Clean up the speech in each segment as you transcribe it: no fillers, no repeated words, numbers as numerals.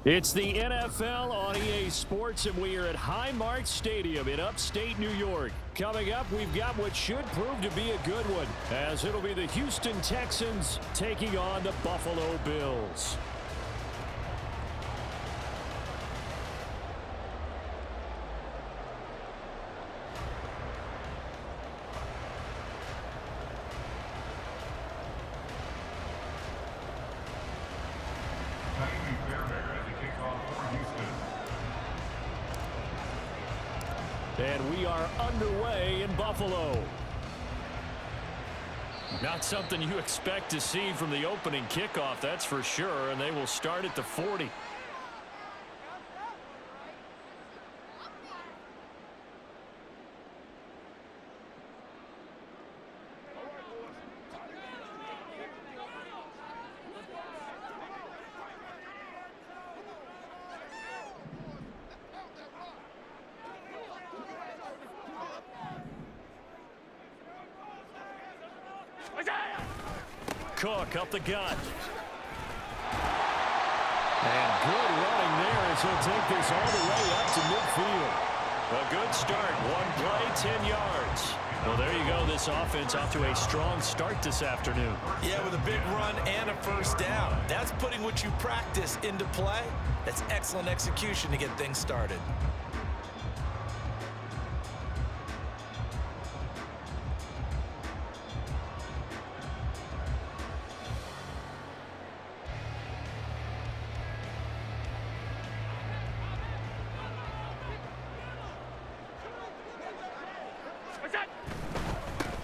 It's the NFL on EA Sports, and we are at Highmark Stadium in upstate New York. Coming up, we've got what should prove to be a good one, as it'll be the Houston Texans taking on the Buffalo Bills. And we are underway in Buffalo. Not something you expect to see from the opening kickoff, that's for sure, and they will start at the 40. Cook up the gut. And good running there as he'll take this all the way up to midfield. A good start. One play, 10 yards. Well, there you go. This offense off to a strong start this afternoon. Yeah, with a big run and a first down. That's putting what you practice into play. That's excellent execution to get things started.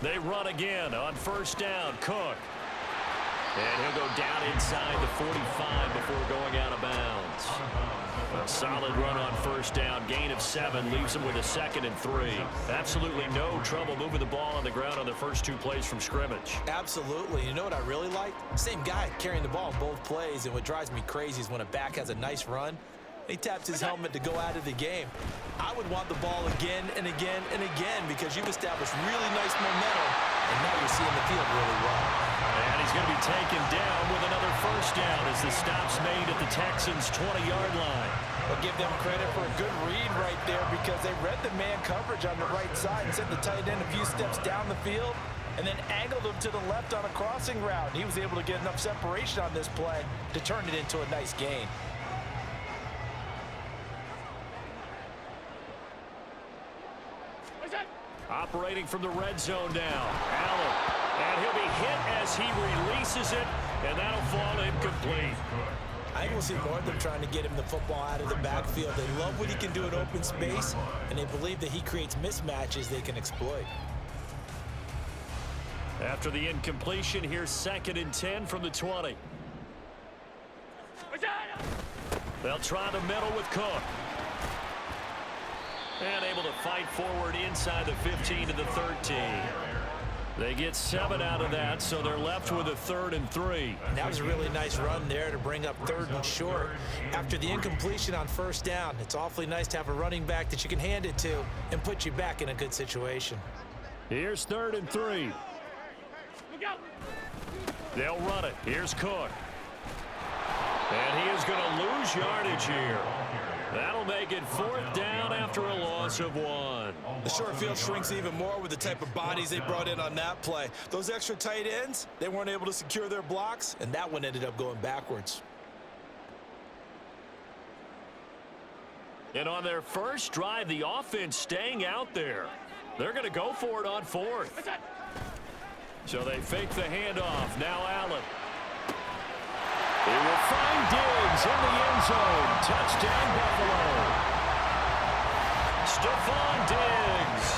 They run again on first down. Cook. And he'll go down inside the 45 before going out of bounds. A solid run on first down. Gain of 7 leaves him with a 2nd and 3. Absolutely no trouble moving the ball on the ground on the first 2 plays from scrimmage. Absolutely. You know what I really like? Same guy carrying the ball both plays, and what drives me crazy is when a back has a nice run, he taps his helmet to go out of the game. I would want the ball again and again and again because you've established really nice momentum, and now you're seeing the field really well. And he's going to be taken down with another first down as the stop's made at the Texans' 20-yard line. I'll give them credit for a good read right there because they read the man coverage on the right side and sent the tight end a few steps down the field and then angled him to the left on a crossing route. He was able to get enough separation on this play to turn it into a nice gain. Operating from the red zone now. Allen. And he'll be hit as he releases it, and that'll fall incomplete. I think we'll see more of them trying to get him the football out of the backfield. They love what he can do in open space, and they believe that he creates mismatches they can exploit. After the incompletion, here's 2nd and 10 from the 20. They'll try the middle with Cook. And able to fight forward inside the 15 to the 13. They get 7 out of that, so they're left with a 3rd and 3. That was a really nice run there to bring up 3rd and short. After the incompletion on first down, it's awfully nice to have a running back that you can hand it to and put you back in a good situation. Here's 3rd and 3. They'll run it. Here's Cook. And he is going to lose yardage here. That'll make it 4th down after a loss of 1. The short field shrinks even more with the type of bodies they brought in on that play. Those extra tight ends, they weren't able to secure their blocks, and that one ended up going backwards. And on their first drive, the offense staying out there. They're going to go for it on 4th. So they fake the handoff. Now Allen. He will find Diggs in the end zone. Touchdown, Buffalo. Stephon Diggs,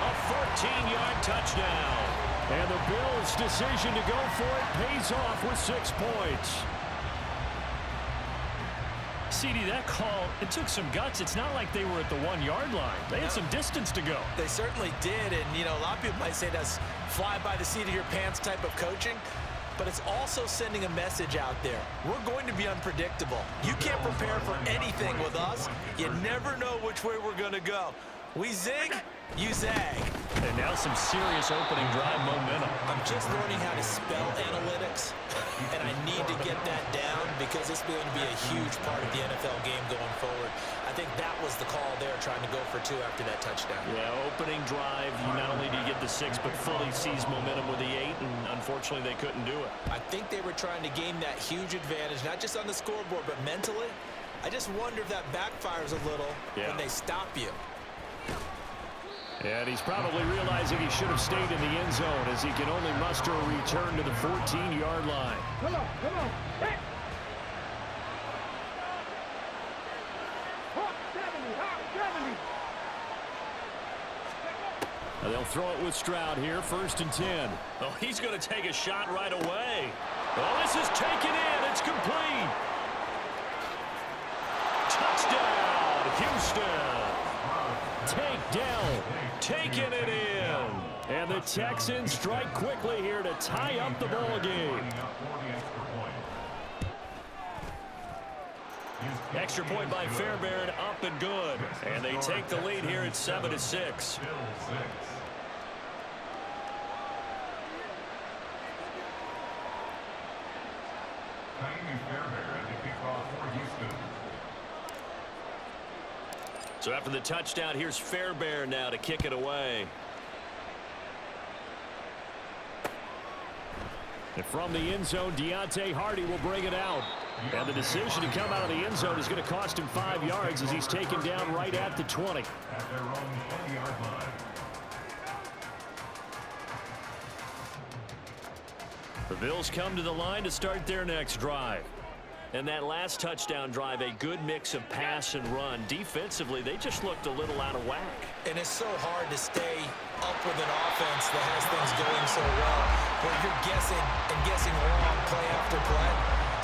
a 14-yard touchdown. And the Bills' decision to go for it pays off with 6 points. CD, that call, it took some guts. It's not like they were at the 1-yard line. They had some distance to go. They certainly did, and, you know, a lot of people might say that's fly by the seat of your pants type of coaching, but it's also sending a message out there. We're going to be unpredictable. You can't prepare for anything with us. You never know which way we're going to go. We zig, you zag. and now some serious opening drive momentum. I'm just learning how to spell analytics, and I need to get that down because it's going to be a huge part of the NFL game going forward. I think that was the call there, trying to go for 2 after that touchdown. Yeah, opening drive, you not only do you get the 6, but fully seize momentum with the 8, and unfortunately they couldn't do it. I think they were trying to gain that huge advantage, not just on the scoreboard, but mentally. I just wonder if that backfires a little when they stop you. And he's probably realizing he should have stayed in the end zone as he can only muster a return to the 14-yard line. Come on. Hey. Hawk 70. Now they'll throw it with Stroud here, 1st and 10. Oh, he's going to take a shot right away. Oh, this is taken in. It's complete. Touchdown, Houston. Takedown, taking it in. And the Texans strike quickly here to tie up the ball game. Extra point by Fairbairn, up and good. And they take the lead here at 7-6. So after the touchdown, here's Fairbairn now to kick it away. And from the end zone, Deontay Hardy will bring it out. And the decision to come out of the end zone is going to cost him 5 yards as he's taken down right at the 20. At their own 20-yard line. The Bills come to the line to start their next drive. And that last touchdown drive, a good mix of pass and run. Defensively, they just looked a little out of whack. And it's so hard to stay up with an offense that has things going so well, where you're guessing wrong play after play.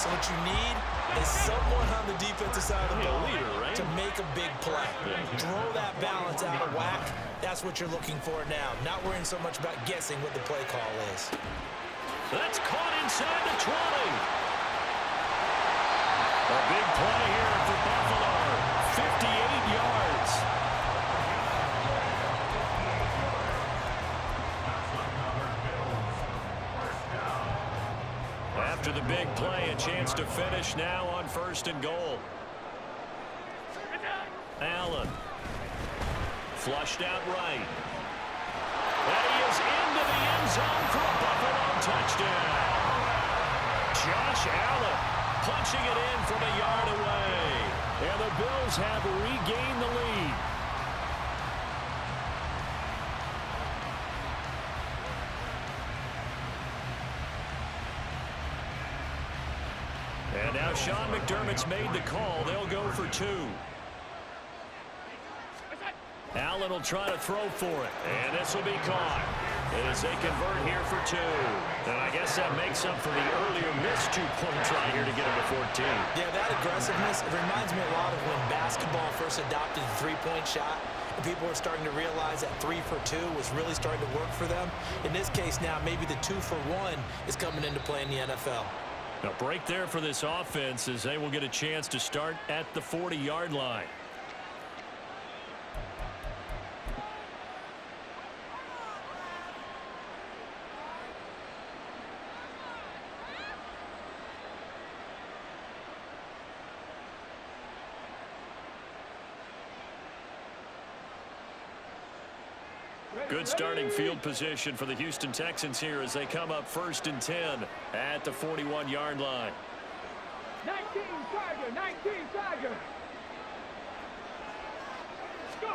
So what you need is someone on the defensive side of the ball to make a big play. Throw that balance out of whack. That's what you're looking for now. Not worrying so much about guessing what the play call is. That's caught inside the 20. A big play here for Buffalo. 58 yards. After the big play, a chance to finish now on 1st and goal. Allen. Flushed out right. And he is into the end zone for a Buffalo touchdown. Josh Allen punching it in from a yard away. And the Bills have regained the lead. And now Sean McDermott's made the call. They'll go for 2. Allen will try to throw for it. And this will be caught as they convert here for 2. And I guess that makes up for the earlier missed 2-point try here to get him to 14. Yeah, that aggressiveness, it reminds me a lot of when basketball first adopted the 3-point shot. And people were starting to realize that 3 for 2 was really starting to work for them. In this case now, maybe the 2 for 1 is coming into play in the NFL. A break there for this offense as they will get a chance to start at the 40-yard line. Good starting field position for the Houston Texans here as they come up 1st and 10 at the 41-yard line. 19 Tiger. Go.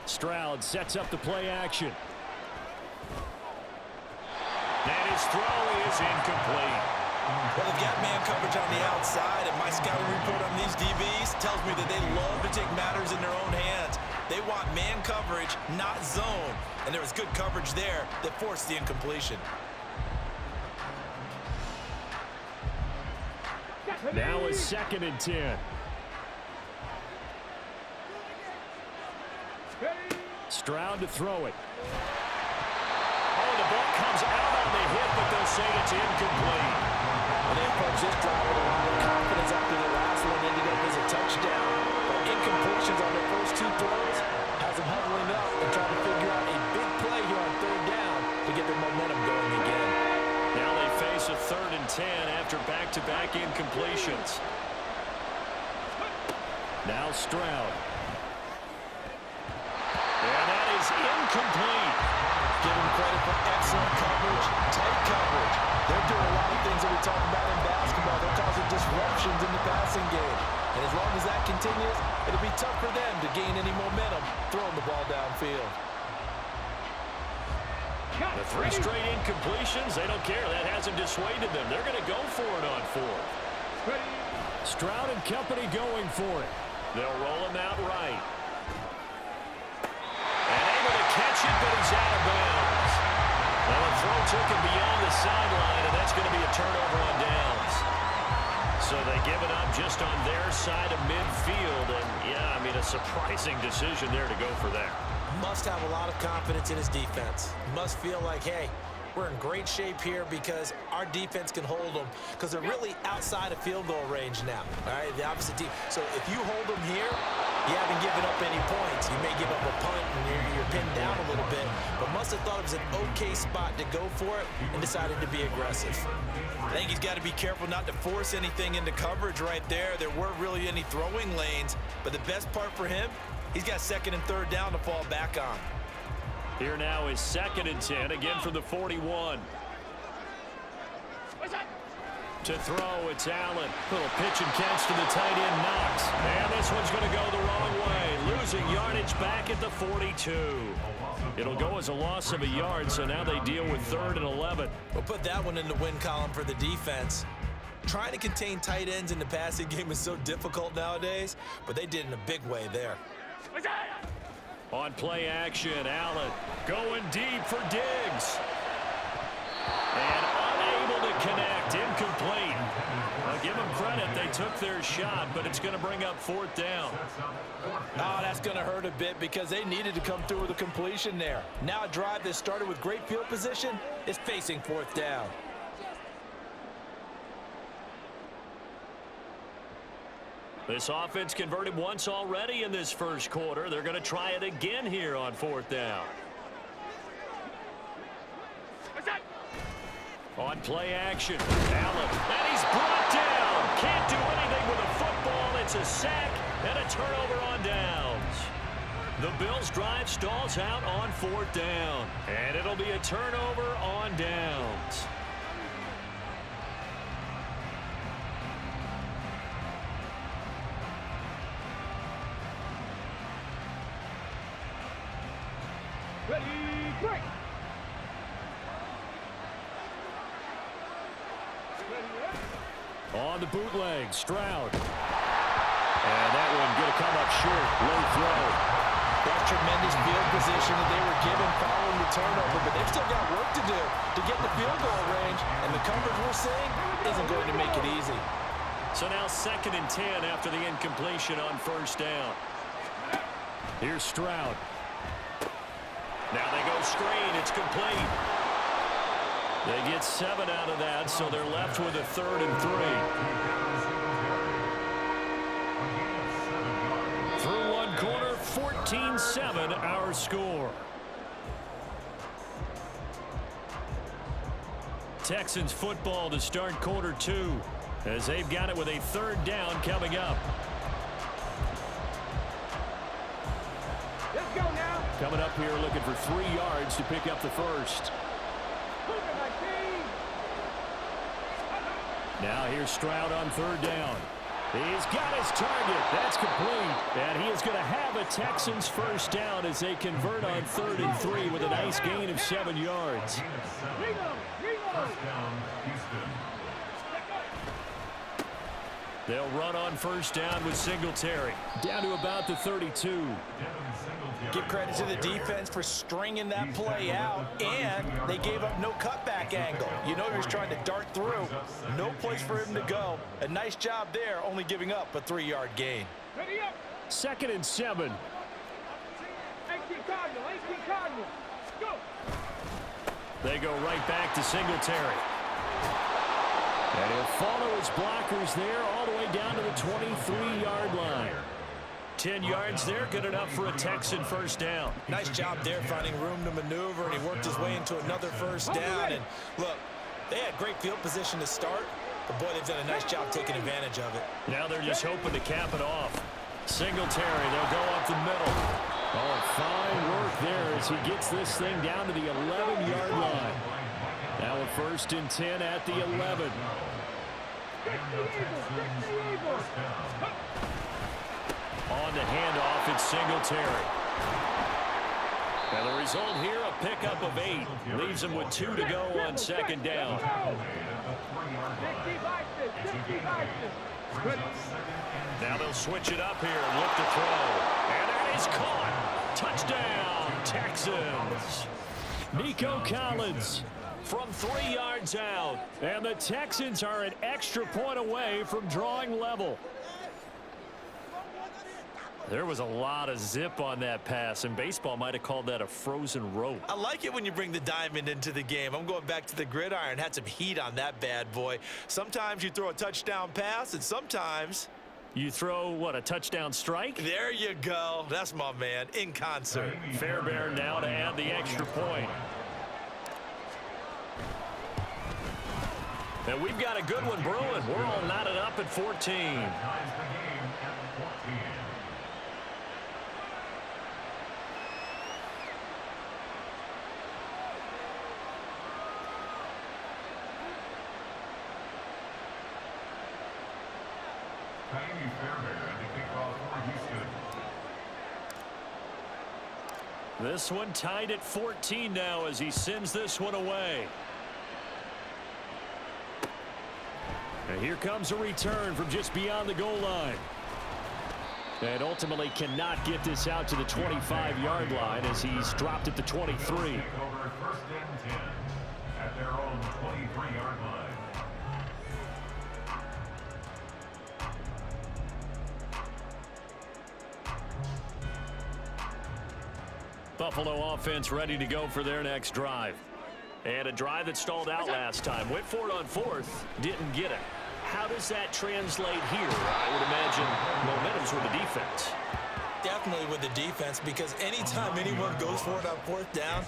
Stroud sets up the play action. And his throw is incomplete. Well, they've got man coverage on the outside, and my scouting report on these DBs tells me that they love to take matters in their own hands. They want man coverage, not zone. And there was good coverage there that forced the incompletion. Now a 2nd and 10. Stroud to throw it. Oh, the ball comes out on the hit, but they'll say it's incomplete. Well, they approach this drive with a lot of confidence after the last one ended up as a touchdown. But incompletions on their first 2 throws has them huddling up and trying to figure out a big play and 10 after back-to-back incompletions. Now Stroud. And that is incomplete. Give him credit for excellent coverage, tight coverage. They're doing a lot of things that we talk about in basketball. They're causing disruptions in the passing game. And as long as that continues, it'll be tough for them to gain any momentum throwing the ball downfield. The 3 straight incompletions, they don't care. That hasn't dissuaded them. They're going to go for it on 4th. Stroud and company going for it. They'll roll him out right. And able to catch it, but he's out of bounds. Well, the throw took him beyond the sideline, and that's going to be a turnover on downs. So they give it up just on their side of midfield. And, yeah, I mean, a surprising decision there to go for that. Must have a lot of confidence in his defense. Must feel like, hey, we're in great shape here because our defense can hold them because they're really outside of field goal range now. All right, the opposite team. So if you hold them here, you haven't given up any points. You may give up a punt and you're pinned down a little bit, but must have thought it was an okay spot to go for it and decided to be aggressive. I think he's got to be careful not to force anything into coverage right there. There weren't really any throwing lanes, but the best part for him, he's got 2nd and 3rd down to fall back on. Here now is 2nd and 10, again from the 41. To throw, it's Allen. Little pitch and catch to the tight end, Knox. And this one's going to go the wrong way. Losing yardage back at the 42. It'll go as a loss of a yard, so now they deal with 3rd and 11. We'll put that one in the win column for the defense. Trying to contain tight ends in the passing game is so difficult nowadays, but they did in a big way there. On play action, Allen going deep for Diggs. And unable to connect, incomplete. I'll give them credit, they took their shot, but it's going to bring up 4th down. Oh, that's going to hurt a bit because they needed to come through with a completion there. Now a drive that started with great field position is facing 4th down. This offense converted once already in this first quarter. They're going to try it again here on 4th down. On play action, Allen, and he's brought down. Can't do anything with a football. It's a sack and a turnover on downs. The Bills' drive stalls out on 4th down, and it'll be a turnover on downs. Ready, break. On the bootleg, Stroud. And that one going to come up short. Low throw. That's tremendous field position that they were given following the turnover, but they've still got work to do to get the field goal range, and the coverage we're seeing isn't going to make it easy. So now 2nd and 10 after the incompletion on 1st down. Here's Stroud. Now they go screen. It's complete. They get 7 out of that, so they're left with a 3rd and 3. Through one quarter, 14-7 our score. Texans football to start quarter 2 as they've got it with a 3rd down coming up. Let's go now. Coming up here looking for 3 yards to pick up the first. Now here's Stroud on 3rd down. He's got his target. That's complete. And he is going to have a Texans first down as they convert on 3rd and 3 with a nice gain of 7 yards. They'll run on 1st down with Singletary. Down to about the 32. Give credit to the defense for stringing that play out, and they gave up no cutback angle. You know he was trying to dart through. No place for him to go. A nice job there, only giving up a 3-yard gain. 2nd and 7. 18 Cardinal. Go. They go right back to Singletary. And he'll follow his blockers there all the way down to the 23-yard line. 10 yards there, good enough for a Texan first down. Nice job there finding room to maneuver, and he worked his way into another first down. And look, They had great field position to start, but boy, they've done a nice job taking advantage of it. Now they're just hoping to cap it off. Singletary, they'll go up the middle. Oh, fine work there as he gets this thing down to the 11-yard line. Now a 1st and 10 at the 11. On the handoff, it's Singletary. And the result here, a pickup of 8. Leaves them with 2 to go on 2nd down. Now they'll switch it up here and look to throw. And that is caught. Touchdown, Texans. Nico Collins from 3 yards out. And the Texans are an extra point away from drawing level. There was a lot of zip on that pass, and baseball might have called that a frozen rope. I like it when you bring the diamond into the game. I'm going back to the gridiron. Had some heat on that bad boy. Sometimes you throw a touchdown pass, and sometimes you throw, what, a touchdown strike? There you go. That's my man, in concert. Fairbairn now to add the extra point. And we've got a good one brewing. We're all knotted up at 14. This one tied at 14 now as he sends this one away. And here comes a return from just beyond the goal line. And ultimately cannot get this out to the 25-yard line as he's dropped at the 23. 1st and 10 at their own 23-yard line. Buffalo offense ready to go for their next drive. And a drive that stalled out last time. Went for it on 4th, didn't get it. How does that translate here? I would imagine momentum's with the defense. Definitely with the defense, because anytime anyone goes for it on 4th down,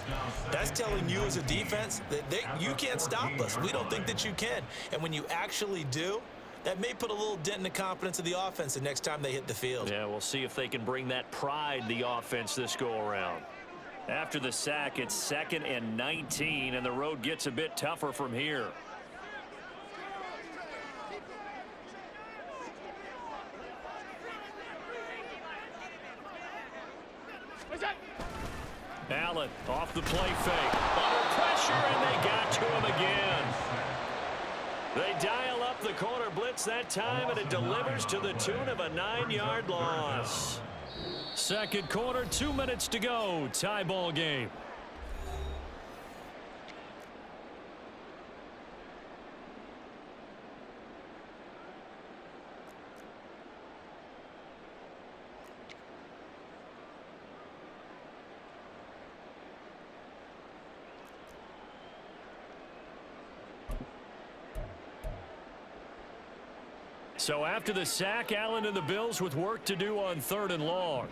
that's telling you as a defense that you can't stop us. We don't think that you can. And when you actually do, that may put a little dent in the confidence of the offense the next time they hit the field. Yeah, we'll see if they can bring that pride to the offense this go-around. After the sack, it's 2nd and 19, and the road gets a bit tougher from here. Allen off the play fake. Under pressure, and they got to him again. They dial up the corner blitz that time, and it delivers to the tune of a 9-yard loss. 2nd quarter, 2 minutes to go. Tie ball game. So after the sack, Allen and the Bills with work to do on 3rd and long.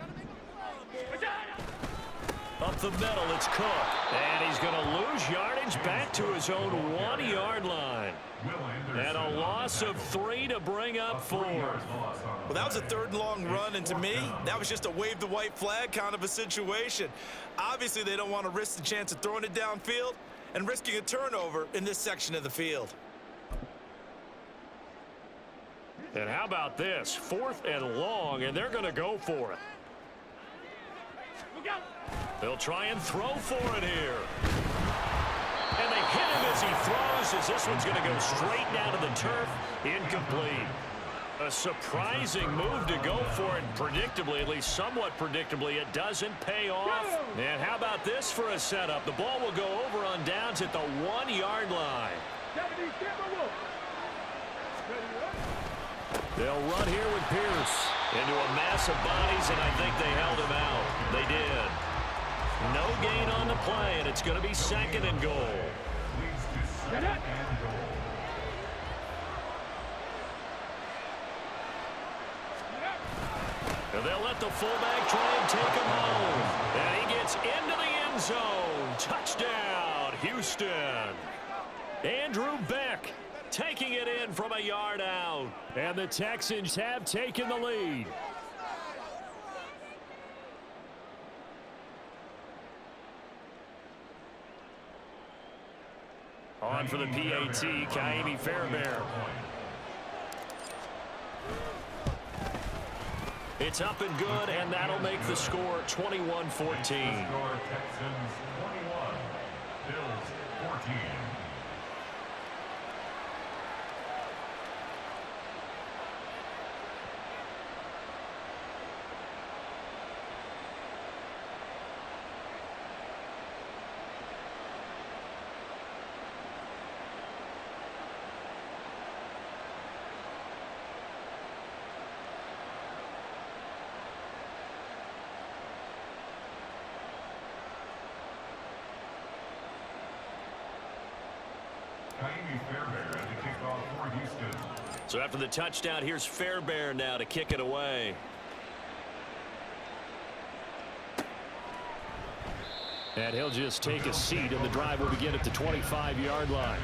Up the middle, it's Cook. And he's going to lose yardage back to his own 1-yard line. And a loss of 3 to bring up 4. Well, that was a 3rd and long run, and to me, that was just a wave the white flag kind of a situation. Obviously, they don't want to risk the chance of throwing it downfield and risking a turnover in this section of the field. And how about this? 4th and long, and they're going to go for it. They'll try and throw for it here. And they hit him as he throws, as this one's going to go straight down to the turf. Incomplete. A surprising move to go for it. Predictably, at least somewhat predictably, it doesn't pay off. And how about this for a setup? The ball will go over on downs at the 1-yard line. They'll run here with Pierce into a mass of bodies, and I think they held him out. They did. No gain on the play, and it's going to be 2nd and goal. And they'll let the fullback try and take him home. And he gets into the end zone. Touchdown, Houston. Andrew Beck taking it in from a yard out. And the Texans have taken the lead. On for the PAT, Kaimi Fairbairn. It's up and good, and that'll make the score 21-14. Texans 21, Bills 14. So after the touchdown, here's Fairbairn now to kick it away. And he'll just take a seat, and the drive will begin at the 25-yard line.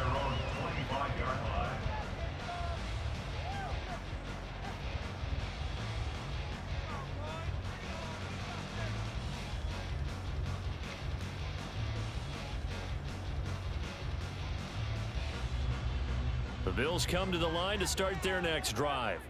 The Bills come to the line to start their next drive.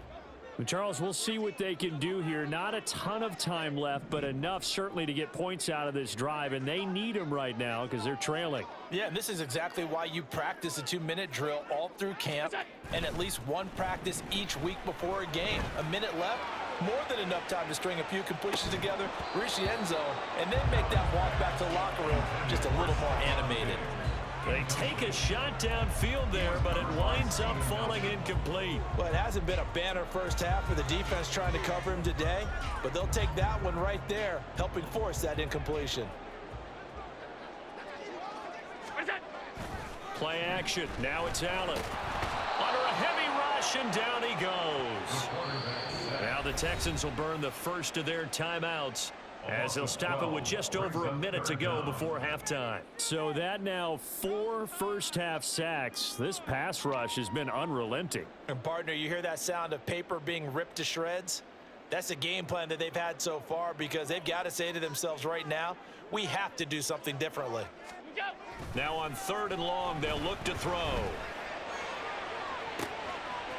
Charles, we'll see what they can do here. Not a ton of time left, but enough certainly to get points out of this drive, and they need them right now because they're trailing. Yeah, and this is exactly why you practice a 2-minute drill all through camp and at least one practice each week before a game. A minute left, more than enough time to string a few completions together, reach the end zone, and then make that walk back to the locker room just a little more animated. They take a shot downfield there, but it winds up falling incomplete. Well, it hasn't been a banner first half for the defense trying to cover him today, but they'll take that one right there, helping force that incompletion. Play action. Now it's Allen. Under a heavy rush, and down he goes. Now the Texans will burn the first of their timeouts, as he'll stop it with just over a minute to go before halftime. So that now 4 first-half sacks. This pass rush has been unrelenting. And partner, you hear that sound of paper being ripped to shreds? That's the game plan that they've had so far, because they've got to say to themselves right now, we have to do something differently. Now on 3rd and long, they'll look to throw.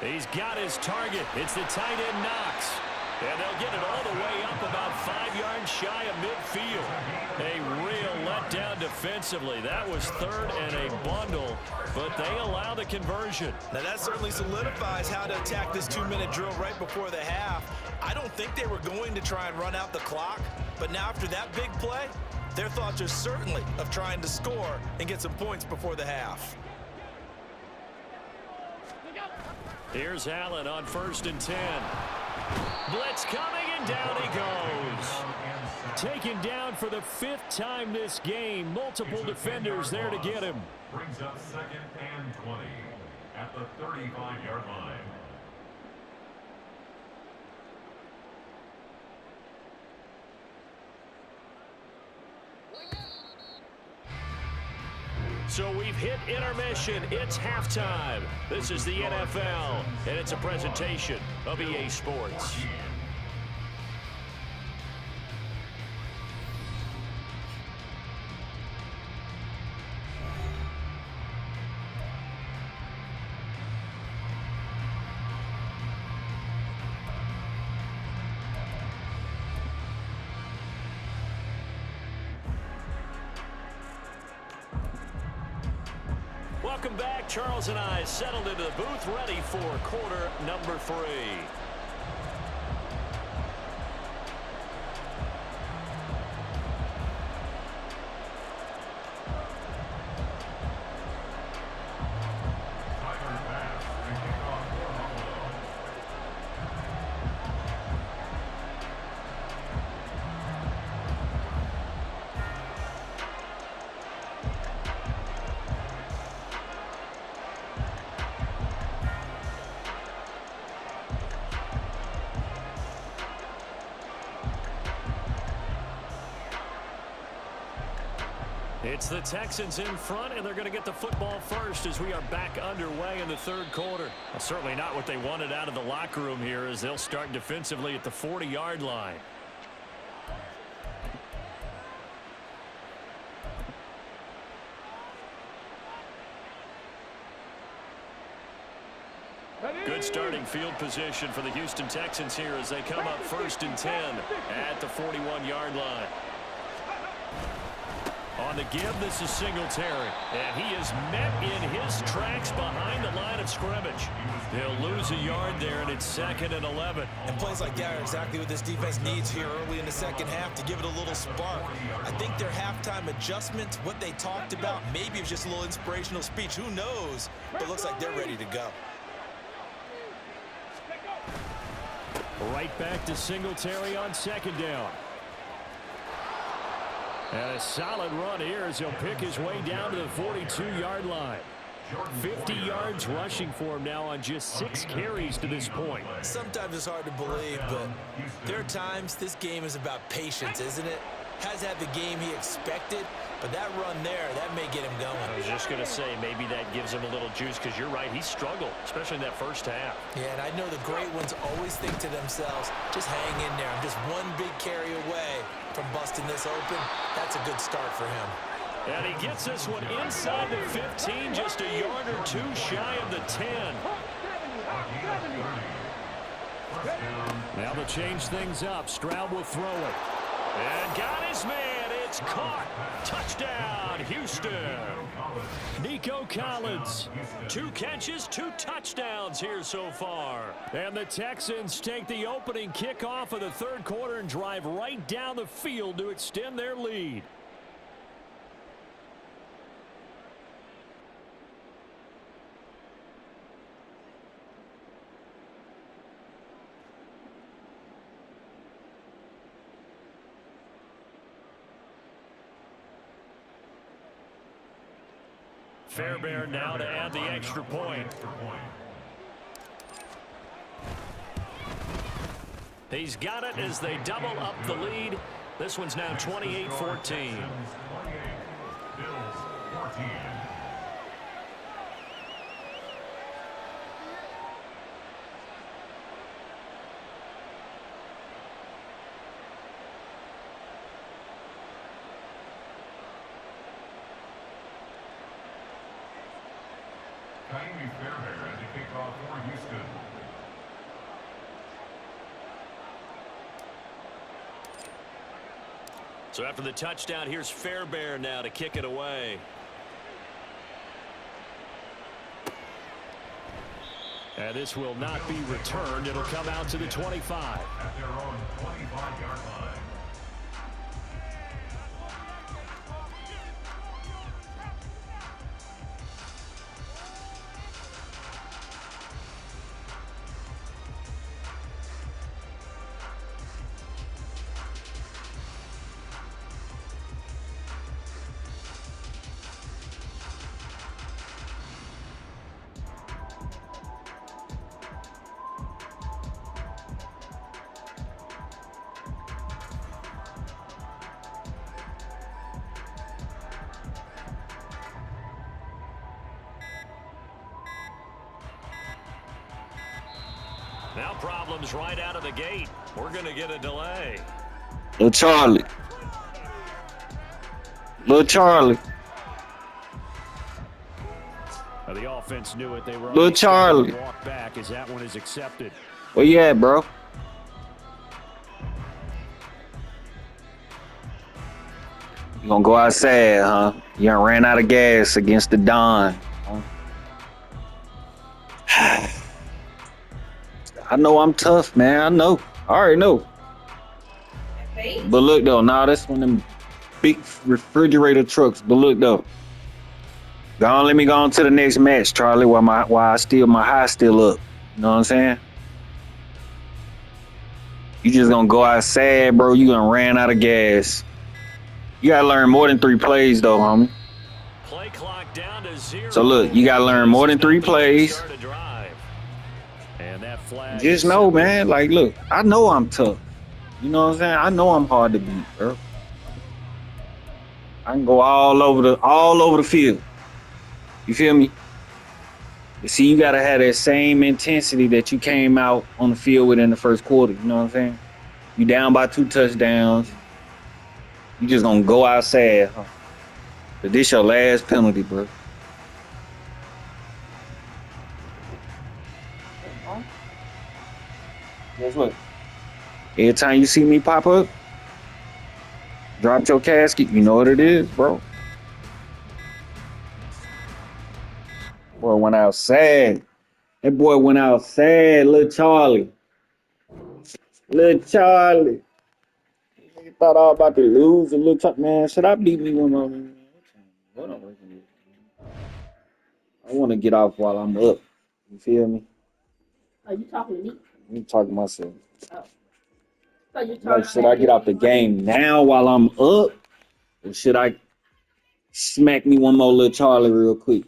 He's got his target. It's the tight end Knox. And they'll get it all the way up about 5 yards shy of midfield. A real letdown defensively. That was 3rd and a bundle, but they allow the conversion. Now that certainly solidifies how to attack this 2-minute drill right before the half. I don't think they were going to try and run out the clock, but now after that big play, their thoughts are certainly of trying to score and get some points before the half. Here's Allen on 1st and 10. Blitz coming, and down he goes. Taken down for the 5th time this game. Multiple defenders there to get him. Brings up 2nd and 20 at the 35-yard line. So we've hit intermission. It's halftime. This is the NFL, and it's a presentation of EA Sports. Welcome back. Charles and I settled into the booth, ready for quarter number 3. It's the Texans in front, and they're going to get the football first as we are back underway in the third quarter. Well, certainly not what they wanted out of the locker room here as they'll start defensively at the 40-yard line. Good starting field position for the Houston Texans here as they come up 1st and 10 at the 41-yard line. On the give, this is Singletary, and he is met in his tracks behind the line of scrimmage. They'll lose a yard there, and it's 2nd and 11. And plays like that are exactly what this defense needs here early in the second half to give it a little spark. I think their halftime adjustment, what they talked about, maybe it was just a little inspirational speech. Who knows? But it looks like they're ready to go. Right back to Singletary on 2nd down. And a solid run here as he'll pick his way down to the 42-yard line. 50 yards rushing for him now on just 6 carries to this point. Sometimes it's hard to believe, but there are times this game is about patience, isn't it? Has had the game he expected, but that run there, that may get him going. I was just going to say, maybe that gives him a little juice because you're right, he struggled, especially in that first half. Yeah, and I know the great ones always think to themselves, just hang in there. I'm just one big carry away from busting this open. That's a good start for him. And he gets this one inside the 15, just a yard or two shy of the 10. Now to change things up, Stroud will throw it. And got his man. It's caught. Touchdown, Houston. Nico Collins. 2 catches, 2 touchdowns here so far. And the Texans take the opening kickoff of the third quarter and drive right down the field to extend their lead. Fairbairn now to add the extra point. He's got it as they double up the lead. This one's now 28-14. Fairbairn to kick off for Houston. So after the touchdown, here's Fairbairn now to kick it away. And this will not be returned. It'll come out to the 25. At their own 25-yard line. Now problems right out of the gate. We're going to get a delay. Little Charlie. Little Charlie. The offense knew it. They were Little Charlie. Walk back as that one is accepted. Where you at, bro? You gonna go outside, huh? You done ran out of gas against the Don. Huh? I know I'm tough, man. I know. I already know. But look, though. Nah, that's one of them big refrigerator trucks. But look, though. Go on, let me go on to the next match, Charlie, while my high still up. You know what I'm saying? You just gonna go outside, bro. You gonna ran out of gas. You gotta learn more than 3 plays, though, homie. Play clock down to 0. So look, you gotta learn more than 3 plays. And that flag just know, man. Like, look, I know I'm tough. You know what I'm saying? I know I'm hard to beat, bro. I can go all over the field. You feel me? You see, you gotta have that same intensity that you came out on the field with in the first quarter. You know what I'm saying? You down by 2 touchdowns. You just gonna go outside, huh? But this your last penalty, bro. Guess what? Every time you see me pop up, drop your casket. You know what it is, bro. Boy went outside. That boy went outside, little Charlie. Little Charlie. He thought I was about to lose a little time. Man, should I beat me one more? Hold on. I want to get off while I'm up. You feel me? Are you talking to me? I'm talking to myself. Oh. So you're Like, should I get off the game now while I'm up? Or should I smack me one more little Charlie real quick?